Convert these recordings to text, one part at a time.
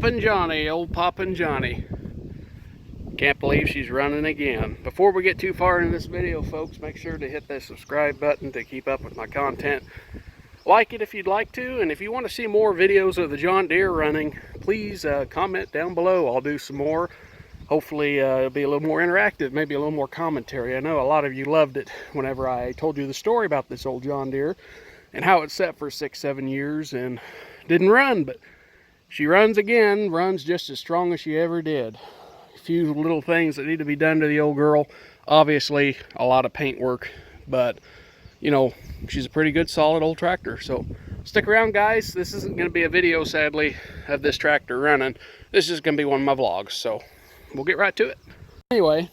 Poppin' Johnny, old Poppin' Johnny. Can't believe she's running again. Before we get too far into this video, folks, make sure to hit that subscribe button to keep up with my content. Like it if you'd like to, and if you want to see more videos of the John Deere running, please comment down below. I'll do some more. Hopefully it'll be a little more interactive, maybe a little more commentary. I know a lot of you loved it whenever I told you the story about this old John Deere and how it sat for 6-7 years and didn't run, but she runs again, runs just as strong as she ever did. A few little things that need to be done to the old girl. Obviously, a lot of paint work, but, you know, she's a pretty good, solid old tractor. So, stick around, guys. This isn't going to be a video, sadly, of this tractor running. This is going to be one of my vlogs, so we'll get right to it. Anyway,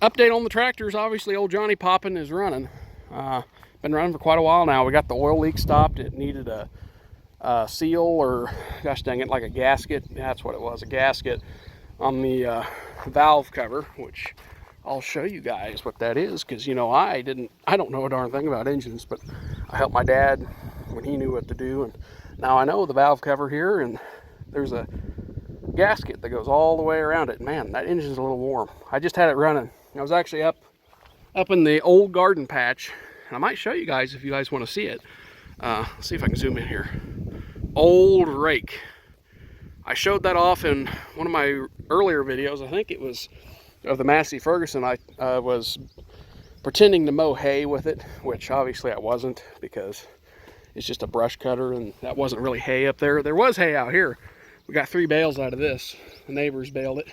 update on the tractors. Obviously, old Johnny Poppin' is running. Been running for quite a while now. We got the oil leak stopped. It needed a seal, or gosh dang it, like a gasket. That's what it was, a gasket on the valve cover, which I'll show you guys what that is, because, you know, I don't know a darn thing about engines, but I helped my dad when he knew what to do, and now I know the valve cover here, and there's a gasket that goes all the way around it. Man, that engine's a little warm. I just had it running. I was actually up in the old garden patch, and I might show you guys if you guys want to see it. Let's see if I can zoom in here. Old Rake. I showed that off in one of my earlier videos. I think it was of the Massey Ferguson. I was pretending to mow hay with it, which obviously I wasn't, because it's just a brush cutter, and that wasn't really hay up there. There was hay out here. We got 3 bales out of this. The neighbors baled it.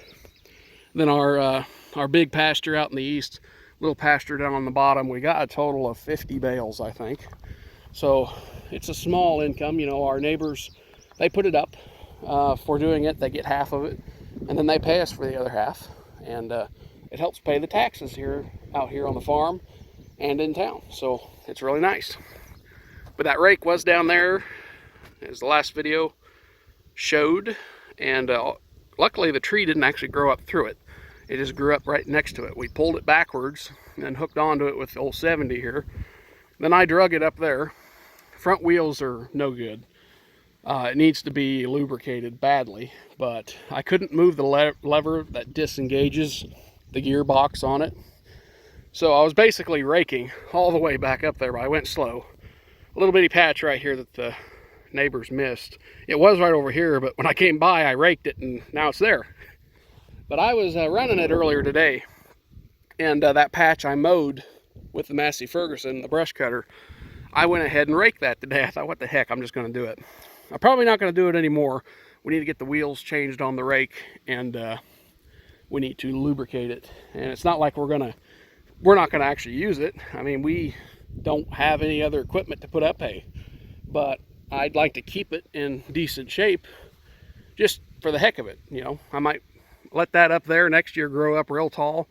Then our big pasture out in the east, little pasture down on the bottom, we got a total of 50 bales, I think. So it's a small income. You know, our neighbors, they put it up for doing it. They get half of it, and then they pay us for the other half, and it helps pay the taxes out here on the farm and in town. So it's really nice. But that rake was down there, as the last video showed, and luckily the tree didn't actually grow up through it. It just grew up right next to it. We pulled it backwards and hooked onto it with the old 70 here. Then I drug it up there. Front wheels are no good. It needs to be lubricated badly, but I couldn't move the lever that disengages the gearbox on it. So I was basically raking all the way back up there, but I went slow. A little bitty patch right here that the neighbors missed. It was right over here, but when I came by, I raked it, and now it's there. But I was running it earlier today, and that patch I mowed with the Massey Ferguson, the brush cutter, I went ahead and raked that today. I thought, what the heck, I'm just going to do it. I'm probably not going to do it anymore. We need to get the wheels changed on the rake, and we need to lubricate it. And it's not like we're not going to actually use it. I mean, we don't have any other equipment to put up hay, but I'd like to keep it in decent shape just for the heck of it. You know, I might let that up there next year grow up real tall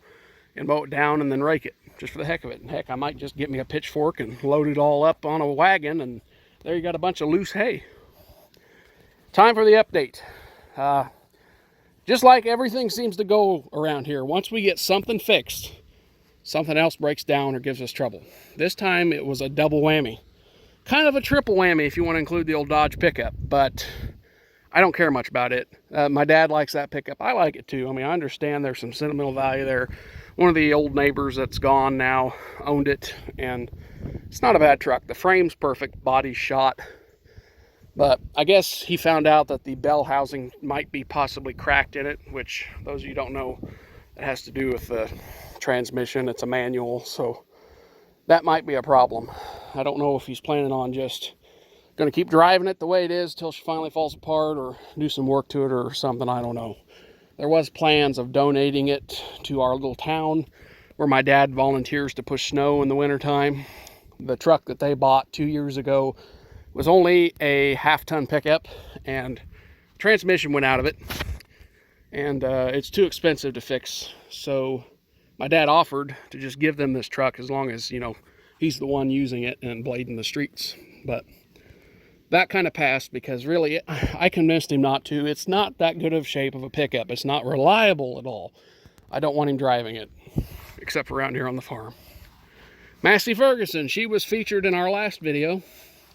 and mow it down and then rake it just for the heck of it. And heck, I might just get me a pitchfork and load it all up on a wagon, and there you got a bunch of loose hay. Time for the update. Just like everything seems to go around here, once we get something fixed, something else breaks down or gives us trouble. This time it was a double whammy. Kind of a triple whammy if you want to include the old Dodge pickup, but I don't care much about it. My dad likes that pickup. I like it too. I mean, I understand there's some sentimental value there. One of the old neighbors that's gone now owned it, and it's not a bad truck. The frame's perfect, body's shot. But I guess he found out that the bell housing might be possibly cracked in it, which, those of you who don't know, it has to do with the transmission. It's a manual, so that might be a problem. I don't know if he's planning on just going to keep driving it the way it is till she finally falls apart, or do some work to it or something. I don't know. There was plans of donating it to our little town where my dad volunteers to push snow in the wintertime. The truck that they bought 2 years ago was only a half-ton pickup, and transmission went out of it, and it's too expensive to fix. So my dad offered to just give them this truck as long as, you know, he's the one using it and blading the streets. But that kind of passed, because really I convinced him not to. It's not that good of shape of a pickup. It's not reliable at all. I don't want him driving it, except around here on the farm. Massey Ferguson, she was featured in our last video.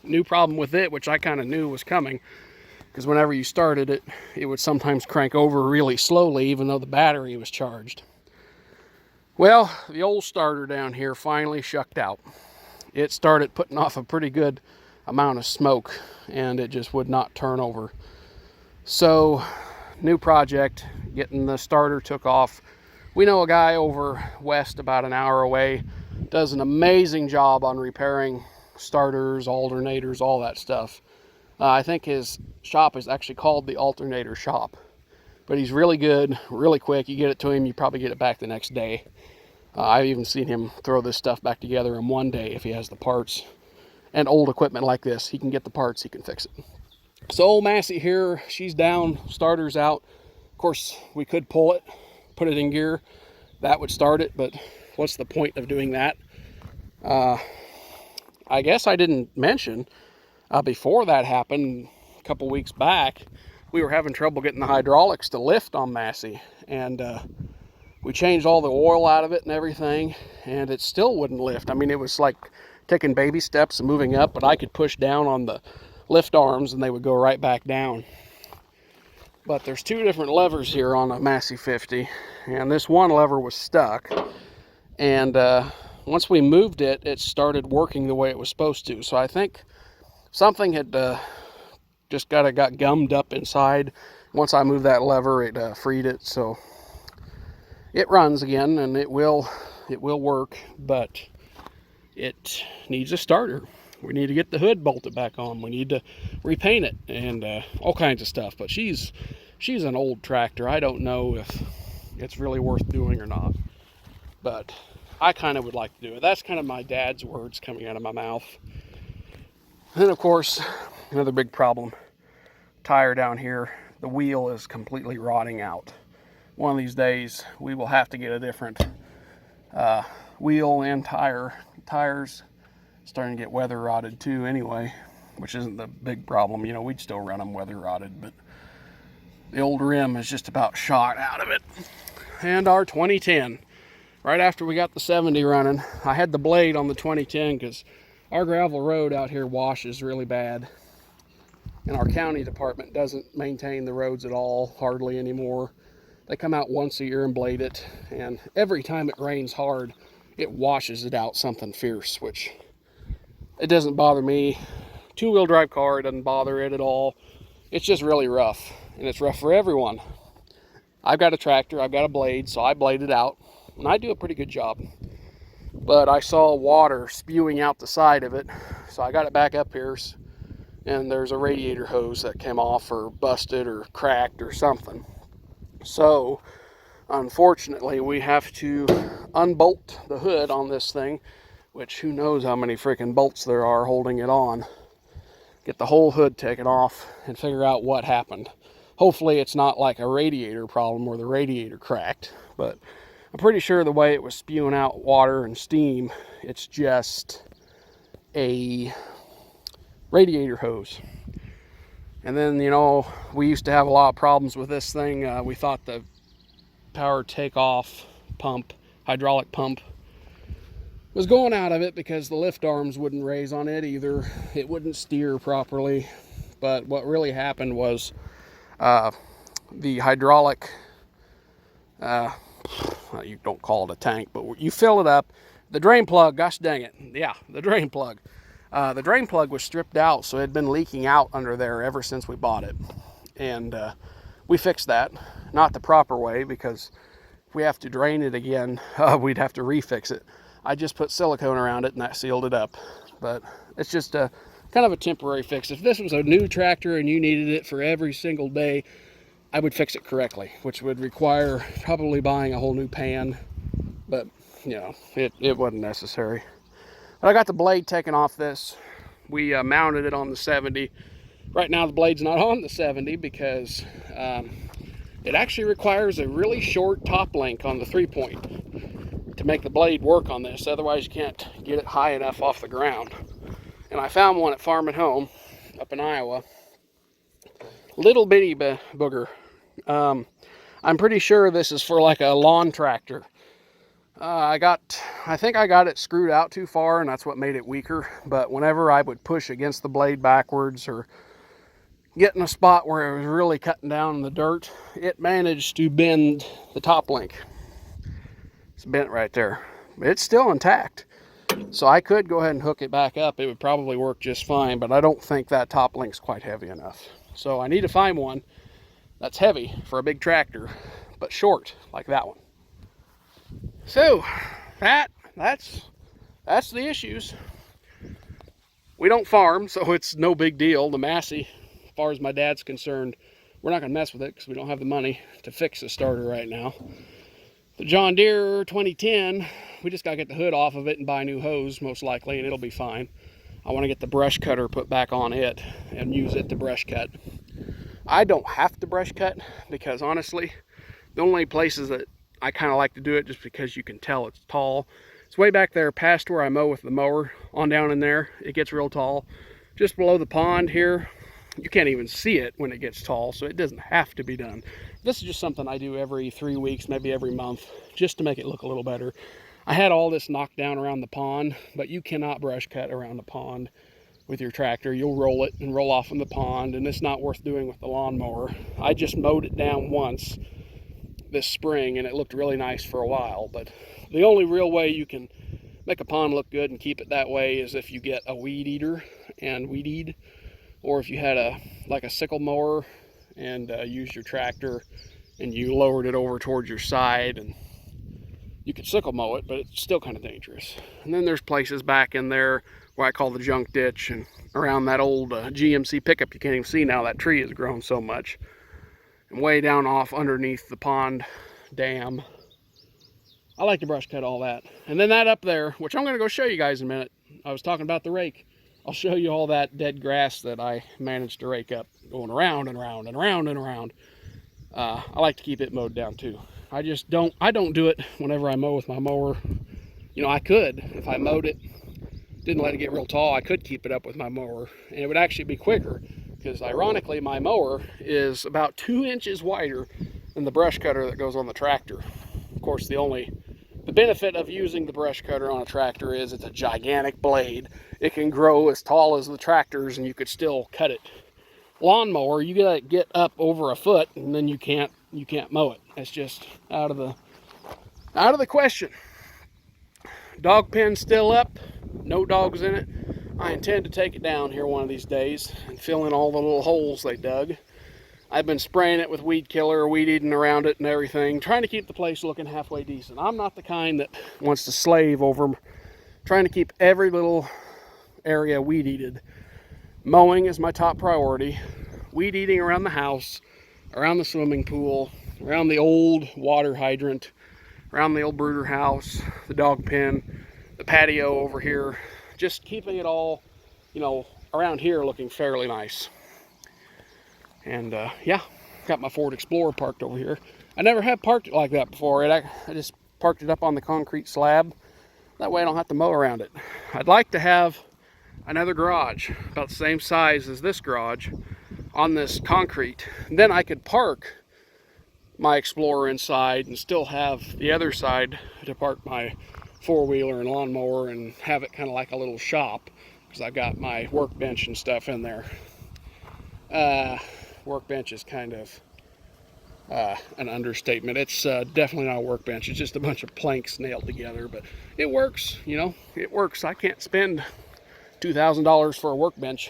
New problem with it, which I kind of knew was coming, because whenever you started it, it would sometimes crank over really slowly, even though the battery was charged. Well, the old starter down here finally shucked out. It started putting off a pretty good amount of smoke, and it just would not turn over. So, new project, getting the starter took off. We know a guy over west, about an hour away, does an amazing job on repairing starters, alternators, all that stuff. I think his shop is actually called the Alternator Shop. But he's really good, really quick. You get it to him, you probably get it back the next day. I've even seen him throw this stuff back together in one day if he has the parts. And old equipment like this, he can get the parts, he can fix it. So old Massey here, she's down, starter's out. Of course, we could pull it, put it in gear. That would start it, but what's the point of doing that? I guess I didn't mention, before that happened, a couple weeks back, we were having trouble getting the hydraulics to lift on Massey. And we changed all the oil out of it and everything, and it still wouldn't lift. I mean, it was like taking baby steps and moving up, but I could push down on the lift arms and they would go right back down. But there's two different levers here on a Massey 50, and this one lever was stuck. And once we moved it, it started working the way it was supposed to. So I think something had just got gummed up inside. Once I moved that lever, it freed it. So it runs again, and it will work, but it needs a starter. We need to get the hood bolted back on. We need to repaint it and all kinds of stuff. But she's an old tractor. I don't know if it's really worth doing or not, but I kind of would like to do it. That's kind of my dad's words coming out of my mouth. And of course, another big problem, tire down here. The wheel is completely rotting out. One of these days, we will have to get a different wheel and tire. Tires starting to get weather rotted too anyway, which isn't the big problem. You know, we'd still run them weather rotted, but the old rim is just about shot out of it. And our 2010, right after we got the 70 running, I had the blade on the 2010 because our gravel road out here washes really bad. And our county department doesn't maintain the roads at all, hardly anymore. They come out once a year and blade it, and every time it rains hard, it washes it out something fierce, which it doesn't bother me. Two-wheel drive car, it doesn't bother it at all. It's just really rough, and it's rough for everyone. I've got a tractor, I've got a blade, so I blade it out, and I do a pretty good job. But I saw water spewing out the side of it, so I got it back up here, and there's a radiator hose that came off or busted or cracked or something. So, unfortunately, we have to unbolt the hood on this thing, which who knows how many freaking bolts there are holding it on. Get the whole hood taken off and figure out what happened. Hopefully it's not like a radiator problem where the radiator cracked, but I'm pretty sure the way it was spewing out water and steam, it's just a radiator hose. And then, you know, we used to have a lot of problems with this thing. We thought the power takeoff pump, hydraulic pump, was going out of it because the lift arms wouldn't raise on it either. It wouldn't steer properly. But what really happened was the hydraulic, you don't call it a tank, but you fill it up. The drain plug, gosh dang it. Yeah, the drain plug. The drain plug was stripped out, so it had been leaking out under there ever since we bought it. And we fixed that. Not the proper way, because if we have to drain it again, we'd have to refix it. I just put silicone around it and that sealed it up. But it's just a kind of a temporary fix. If this was a new tractor and you needed it for every single day, I would fix it correctly, which would require probably buying a whole new pan. But, you know, it wasn't necessary. But I got the blade taken off this. We mounted it on the 70. Right now the blade's not on the 70 because it actually requires a really short top link on the 3-point to make the blade work on this. Otherwise you can't get it high enough off the ground. And I found one at Farm at Home up in Iowa. Little bitty booger. I'm pretty sure this is for like a lawn tractor. I think I got it screwed out too far, and that's what made it weaker. But whenever I would push against the blade backwards or getting a spot where it was really cutting down in the dirt, it managed to bend the top link. It's bent right there. It's still intact. So I could go ahead and hook it back up. It would probably work just fine, but I don't think that top link's quite heavy enough. So I need to find one that's heavy for a big tractor, but short, like that one. So that's the issues. We don't farm, so it's no big deal. The Massey, as far as my dad's concerned, we're not gonna mess with it because we don't have the money to fix the starter right now. The John Deere 2010, we just gotta get the hood off of it and buy a new hose, most likely, and it'll be fine. I wanna get the brush cutter put back on it and use it to brush cut. I don't have to brush cut because honestly, the only places that I kind of like to do it just because you can tell it's tall. It's way back there past where I mow with the mower, on down in there. It gets real tall. Just below the pond here, you can't even see it when it gets tall, so it doesn't have to be done. This is just something I do every 3 weeks, maybe every month, just to make it look a little better. I had all this knocked down around the pond, but you cannot brush cut around the pond with your tractor. You'll roll it and roll off in the pond, and it's not worth doing with the lawnmower. I just mowed it down once this spring, and it looked really nice for a while, but the only real way you can make a pond look good and keep it that way is if you get a weed eater and weed eat, or if you had like a sickle mower and used your tractor and you lowered it over towards your side, and you could sickle mow it, but it's still kind of dangerous. And then there's places back in there where I call the junk ditch, and around that old GMC pickup you can't even see now. That tree has grown so much. And way down off underneath the pond dam, I like to brush cut all that. And then that up there, which I'm going to go show you guys in a minute. I was talking about the rake. I'll show you all that dead grass that I managed to rake up, going around and around and around and around. I like to keep it mowed down too. I don't do it whenever I mow with my mower. You know, I could, if I mowed it, didn't let it get real tall, I could keep it up with my mower, and it would actually be quicker, because ironically my mower is about 2 inches wider than the brush cutter that goes on the tractor. Of course, the benefit of using the brush cutter on a tractor is it's a gigantic blade. It can grow as tall as the tractors and you could still cut it. Lawnmower, you gotta get up over a foot and then you can't mow it. It's just out of the question. Dog pen's still up, no dogs in it. I intend to take it down here one of these days and fill in all the little holes they dug. I've been spraying it with weed killer, weed eating around it and everything, trying to keep the place looking halfway decent. I'm not the kind that wants to slave over trying to keep every little area weed eated. Mowing is my top priority. Weed eating around the house, around the swimming pool, around the old water hydrant, around the old brooder house, the dog pen, the patio over here. Just keeping it all, you know, around here looking fairly nice. And yeah, got my Ford Explorer parked over here. I never have parked it like that before. I just parked it up on the concrete slab. That way I don't have to mow around it. I'd like to have another garage about the same size as this garage on this concrete. And then I could park my Explorer inside and still have the other side to park my four-wheeler and lawnmower and have it kind of like a little shop, because I've got my workbench and stuff in there. Workbench is kind of an understatement. It's definitely not a workbench. It's just a bunch of planks nailed together, but it works, you know, it works. I can't spend $2,000 for a workbench.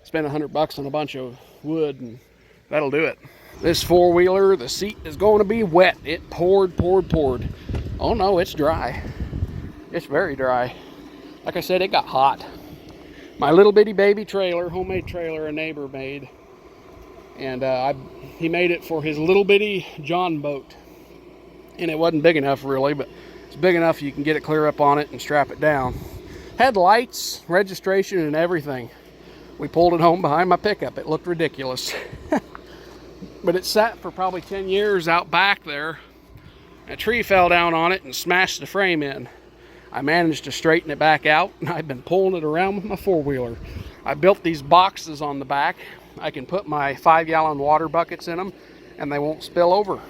Spend $100 on a bunch of wood and that'll do it. This four-wheeler, the seat is going to be wet. It poured. Oh no, it's dry. It's very dry. Like I said, it got hot. My little bitty baby trailer, homemade trailer, a neighbor made. And he made it for his little bitty John boat. And it wasn't big enough really, but it's big enough you can get it clear up on it and strap it down. Had lights, registration, and everything. We pulled it home behind my pickup. It looked ridiculous. But it sat for probably 10 years out back there. A tree fell down on it and smashed the frame in. I managed to straighten it back out, and I've been pulling it around with my four-wheeler. I built these boxes on the back. I can put my 5-gallon water buckets in them, and they won't spill over.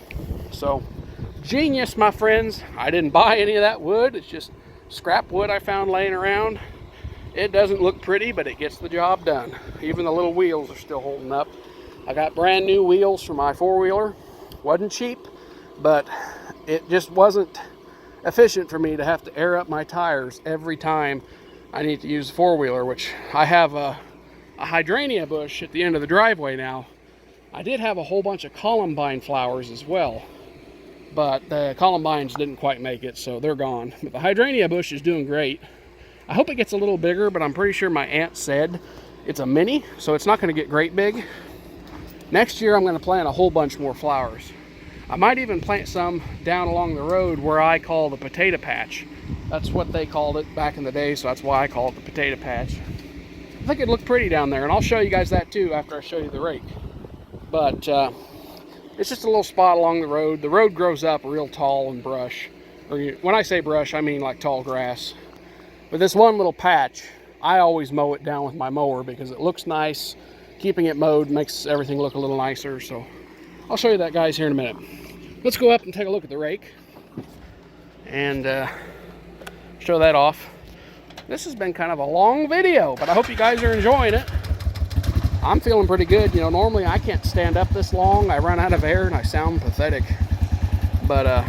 So, genius, my friends. I didn't buy any of that wood. It's just scrap wood I found laying around. It doesn't look pretty, but it gets the job done. Even the little wheels are still holding up. I got brand new wheels for my four-wheeler. Wasn't cheap, but it just wasn't efficient for me to have to air up my tires every time I need to use a four-wheeler, which I have a hydrangea bush at the end of the driveway now. I did have a whole bunch of columbine flowers as well, but the columbines didn't quite make it, so they're gone. But the hydrangea bush is doing great. I hope it gets a little bigger, but I'm pretty sure my aunt said it's a mini, so it's not going to get great big. Next year, I'm going to plant a whole bunch more flowers. I might even plant some down along the road where I call the potato patch. That's what they called it back in the day, so that's why I call it the potato patch. I think it looked pretty down there, and I'll show you guys that too after I show you the rake. But it's just a little spot along the road. The road grows up real tall and brush. When I say brush, I mean like tall grass. But this one little patch, I always mow it down with my mower because it looks nice. Keeping it mowed makes everything look a little nicer. So I'll show you that, guys, here in a minute. Let's go up and take a look at the rake and show that off. This has been kind of a long video, but I hope you guys are enjoying it. I'm feeling pretty good. You know, normally I can't stand up this long. I run out of air and I sound pathetic. But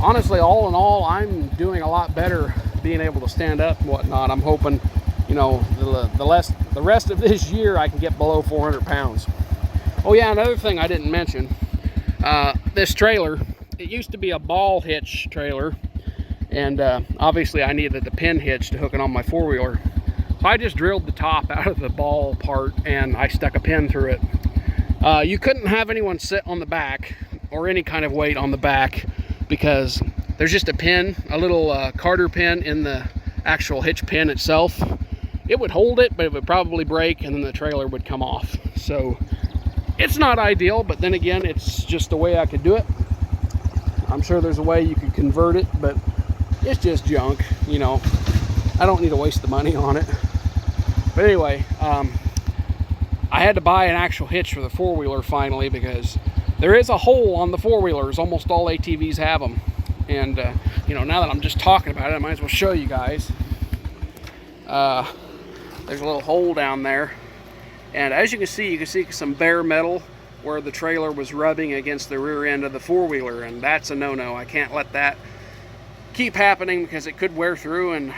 honestly, all in all, I'm doing a lot better being able to stand up and whatnot. I'm hoping, you know, the rest of this year I can get below 400 pounds. Oh yeah, another thing I didn't mention, this trailer, it used to be a ball hitch trailer, and obviously I needed the pin hitch to hook it on my four-wheeler. So I just drilled the top out of the ball part and I stuck a pin through it. You couldn't have anyone sit on the back or any kind of weight on the back because there's just a pin, a little Carter pin in the actual hitch pin itself. It would hold it, but it would probably break and then the trailer would come off. So it's not ideal, but then again, it's just the way I could do it. I'm sure there's a way you could convert it, but it's just junk, you know. I don't need to waste the money on it. But anyway, I had to buy an actual hitch for the four-wheeler finally because there is a hole on the four-wheelers. Almost all ATVs have them. And, you know, now that I'm just talking about it, I might as well show you guys. There's a little hole down there. And as you can see some bare metal where the trailer was rubbing against the rear end of the four-wheeler. And that's a no-no. I can't let that keep happening because it could wear through and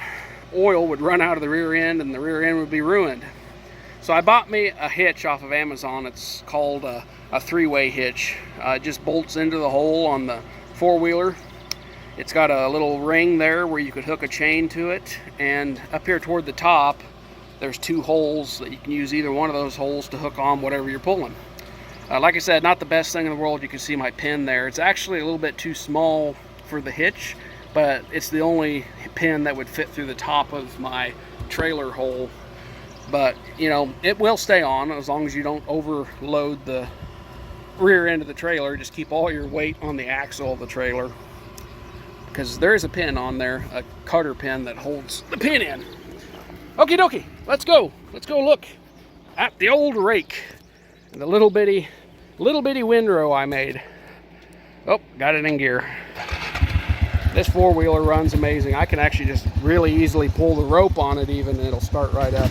oil would run out of the rear end and the rear end would be ruined. So I bought me a hitch off of Amazon. It's called a three-way hitch. It just bolts into the hole on the four-wheeler. It's got a little ring there where you could hook a chain to it, and up here toward the top there's two holes that you can use either one of those holes to hook on whatever you're pulling. Like I said, not the best thing in the world. You can see my pin there. It's actually a little bit too small for the hitch, but it's the only pin that would fit through the top of my trailer hole. But you know, it will stay on as long as you don't overload the rear end of the trailer. Just keep all your weight on the axle of the trailer, because there is a pin on there, a Carter pin that holds the pin in. Okie dokie, let's go look at the old rake and the little bitty windrow I made. Oh, got it in gear. This four-wheeler runs amazing. I can actually just really easily pull the rope on it even, and it'll start right up.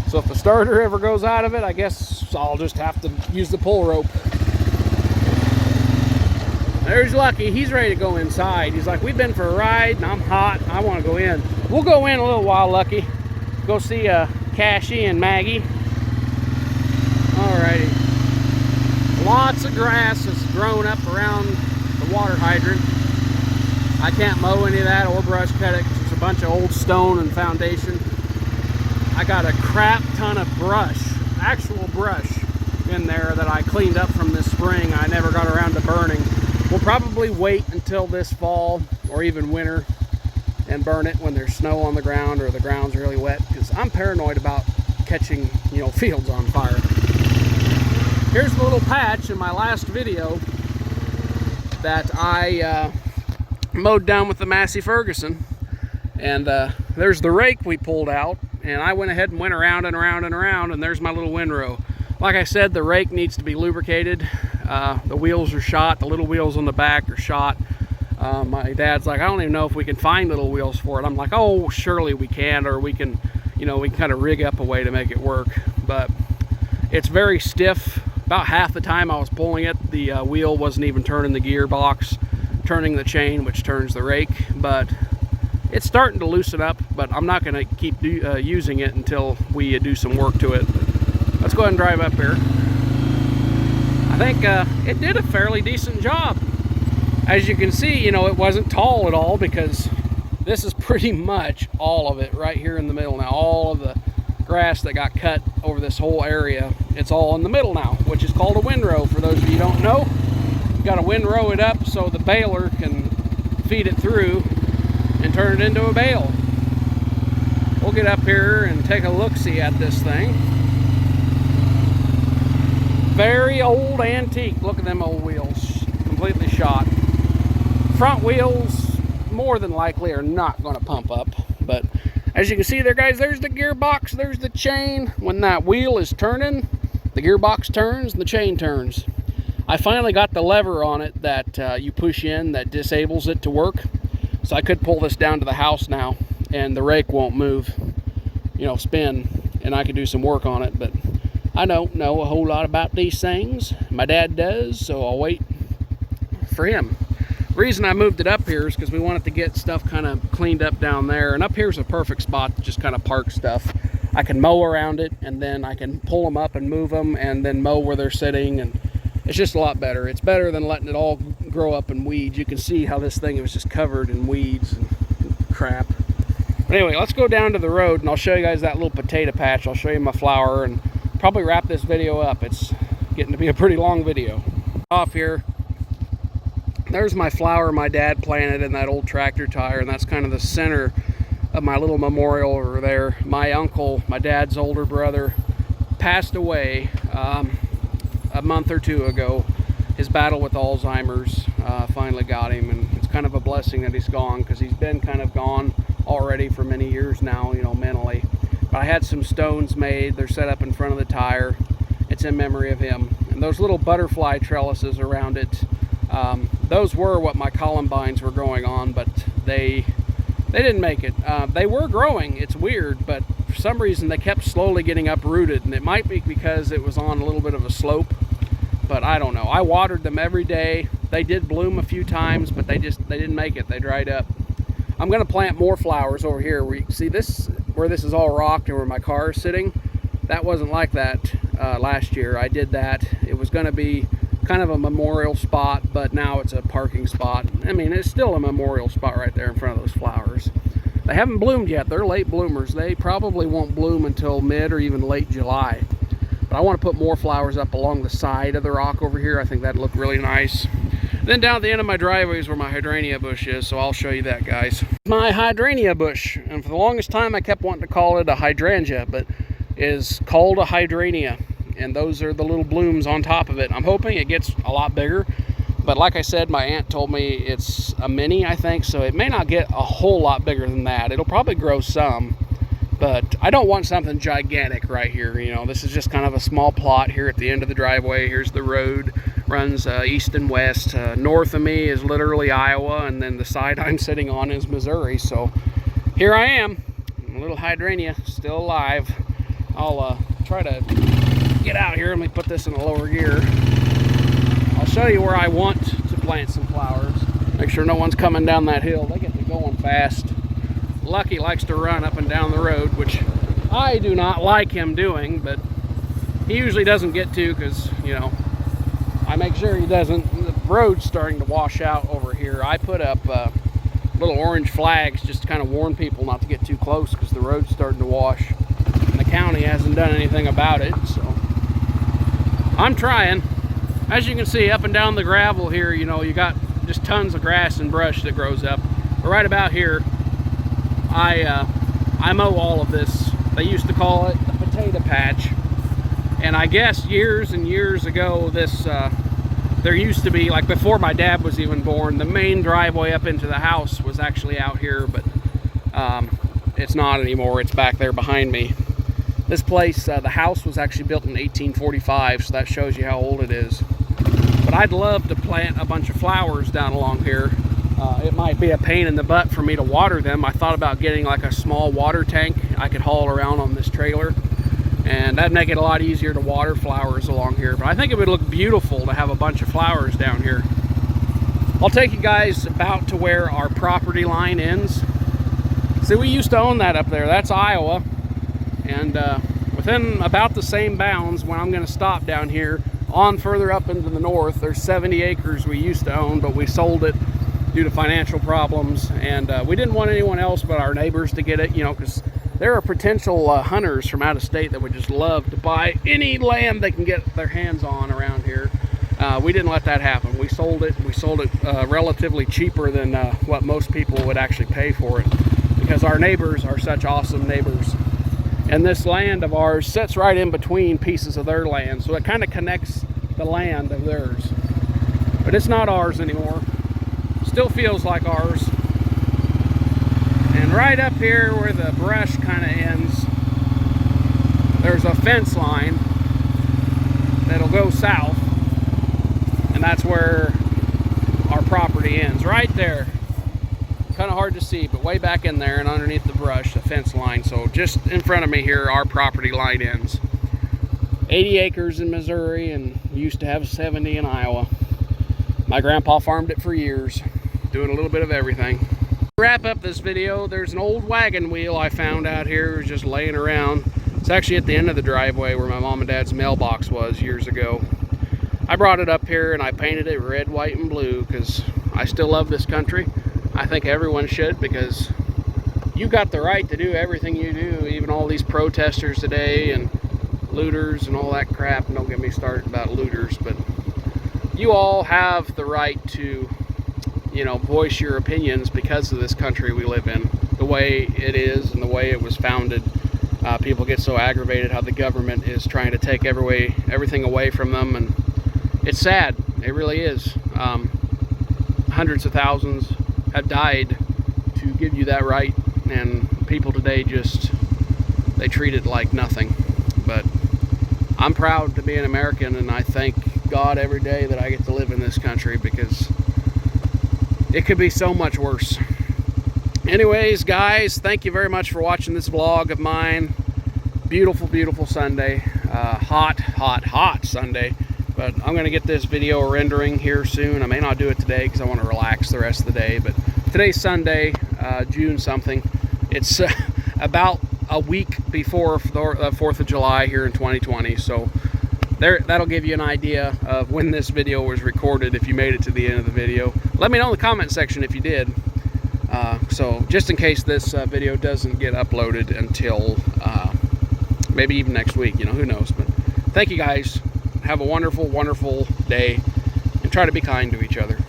So if the starter ever goes out of it, I guess I'll just have to use the pull rope. There's Lucky. He's ready to go inside. He's like, we've been for a ride and I'm hot. I want to go in. We'll go in a little while, Lucky. Go see Cassie and Maggie. Alrighty. Lots of grass has grown up around the water hydrant. I can't mow any of that or brush cut it because it's a bunch of old stone and foundation. I got a crap ton of brush, actual brush in there that I cleaned up from this spring. I never got around to burning. We'll probably wait until this fall or even winter and burn it when there's snow on the ground or the ground's really wet, because I'm paranoid about catching, you know, fields on fire. Here's the little patch in my last video that I mowed down with the Massey Ferguson, and there's the rake we pulled out, and I went ahead and went around and around and around, and there's my little windrow. Like I said, the rake needs to be lubricated. The wheels are shot, the little wheels on the back are shot. My dad's like, I don't even know if we can find little wheels for it. I'm like, oh, surely we can, or we can, you know, we can kind of rig up a way to make it work. But it's very stiff. About half the time I was pulling it, the wheel wasn't even turning the gearbox, turning the chain, which turns the rake. But it's starting to loosen up, but I'm not going to keep using it until we do some work to it. Let's go ahead and drive up here. I think it did a fairly decent job. As you can see, you know, it wasn't tall at all, because this is pretty much all of it right here in the middle now. All of the grass that got cut over this whole area, it's all in the middle now, which is called a windrow. For those of you who don't know, you got to windrow it up so the baler can feed it through and turn it into a bale. We'll get up here and take a look-see at this thing. Very old antique. Look at them old wheels, completely shot. Front wheels more than likely are not going to pump up, but as you can see there, guys, there's the gearbox, there's the chain. When that wheel is turning, the gearbox turns and the chain turns. I finally got the lever on it that you push in that disables it to work, so I could pull this down to the house now and the rake won't move, you know, spin, and I could do some work on it. But I don't know a whole lot about these things. My dad does, so I'll wait for him. The reason I moved it up here is because we wanted to get stuff kind of cleaned up down there, and up here's a perfect spot to just kind of park stuff. I can mow around it, and then I can pull them up and move them, and then mow where they're sitting, and it's just a lot better. It's better than letting it all grow up in weeds. You can see how this thing was just covered in weeds and crap. But anyway, let's go down to the road, and I'll show you guys that little potato patch. I'll show you my flower, and probably wrap this video up. It's getting to be a pretty long video. Off here, there's my flower my dad planted in that old tractor tire, and that's kind of the center of my little memorial over there. My uncle, my dad's older brother, passed away a month or two ago. His battle with Alzheimer's finally got him, and it's kind of a blessing that he's gone, because he's been kind of gone already for many years now, you know, mentally. But I had some stones made. They're set up in front of the tire. It's in memory of him. And those little butterfly trellises around it, those were what my columbines were growing on, but they didn't make it. They were growing. It's weird, but for some reason they kept slowly getting uprooted, and it might be because it was on a little bit of a slope, but I don't know. I watered them every day. They did bloom a few times, but they didn't make it. They dried up. I'm going to plant more flowers over here. Where you can see this, where this is all rocked and where my car is sitting. That wasn't like that last year. I did that. It was going to be kind of a memorial spot, but now it's a parking spot. I mean, it's still a memorial spot right there in front of those flowers. They haven't bloomed yet. They're late bloomers. They probably won't bloom until mid or even late July. But I want to put more flowers up along the side of the rock over here. I think that'd look really nice. Then down at the end of my driveway is where my hydrangea bush is, so I'll show you that, guys. My hydrangea bush, and for the longest time I kept wanting to call it a hydrangea, but is called a hydrangea, and those are the little blooms on top of it. I'm hoping it gets a lot bigger, but like I said, my aunt told me it's a mini, I think, so it may not get a whole lot bigger than that. It'll probably grow some, but I don't want something gigantic right here. You know, this is just kind of a small plot here at the end of the driveway. Here's the road, runs east and west. North of me is literally Iowa, and then the side I'm sitting on is Missouri. So here I am, a little hydrangea, still alive. I'll try to get out here. Let me put this in a lower gear. I'll show you where I want to plant some flowers. Make sure no one's coming down that hill. They get me going fast. Lucky likes to run up and down the road, which I do not like him doing, but he usually doesn't get to, because, you know, I make sure he doesn't. The road's starting to wash out over here. I put up little orange flags just to kind of warn people not to get too close, because the road's starting to wash. And the county hasn't done anything about it, so I'm trying. As you can see, up and down the gravel here, you know, you got just tons of grass and brush that grows up. But right about here, I mow all of this. They used to call it the potato patch. And I guess years and years ago, this there used to be, like before my dad was even born, the main driveway up into the house was actually out here, but it's not anymore. It's back there behind me. This place, the house was actually built in 1845, so that shows you how old it is. But I'd love to plant a bunch of flowers down along here. It might be a pain in the butt for me to water them. I thought about getting like a small water tank. I could haul around on this trailer, and that'd make it a lot easier to water flowers along here. But I think it would look beautiful to have a bunch of flowers down here. I'll take you guys about to where our property line ends. See, we used to own that up there. That's Iowa. And within about the same bounds, when I'm going to stop down here, on further up into the north, there's 70 acres we used to own, but we sold it due to financial problems. And we didn't want anyone else but our neighbors to get it, you know, because there are potential hunters from out of state that would just love to buy any land they can get their hands on around here. We didn't let that happen. We sold it. We sold it relatively cheaper than what most people would actually pay for it, because our neighbors are such awesome neighbors. And this land of ours sits right in between pieces of their land, so it kind of connects the land of theirs. But it's not ours anymore. Still feels like ours. And right up here where the brush kind of ends, there's a fence line that'll go south, and that's where our property ends, right there. Kind of hard to see, but way back in there and underneath the brush, the fence line. So just in front of me here, our property line ends. 80 acres in Missouri, and used to have 70 in Iowa. My grandpa farmed it for years, doing a little bit of everything. To wrap up this video, there's an old wagon wheel I found out here. It was just laying around. It's actually at the end of the driveway where my mom and dad's mailbox was years ago. I brought it up here and I painted it red, white, and blue because I still love this country. I think everyone should, because you got the right to do everything you do, even all these protesters today and looters and all that crap. And don't get me started about looters, but you all have the right to, you know, voice your opinions because of this country we live in, the way it is and the way it was founded. People get so aggravated how the government is trying to take everything away from them, and it's sad. It really is. Hundreds of thousands have died to give you that right, and people today they treat it like nothing. But I'm proud to be an American, and I thank God every day that I get to live in this country, because it could be so much worse. Anyways, guys, thank you very much for watching this vlog of mine. Beautiful, beautiful Sunday. Hot Sunday. But I'm going to get this video rendering here soon. I may not do it today because I want to relax the rest of the day. But today's Sunday, June something. It's about a week before the 4th of July here in 2020. So that'll give you an idea of when this video was recorded if you made it to the end of the video. Let me know in the comment section if you did. So just in case this video doesn't get uploaded until maybe even next week, you know, who knows. But thank you guys. Have a wonderful, wonderful day, and try to be kind to each other.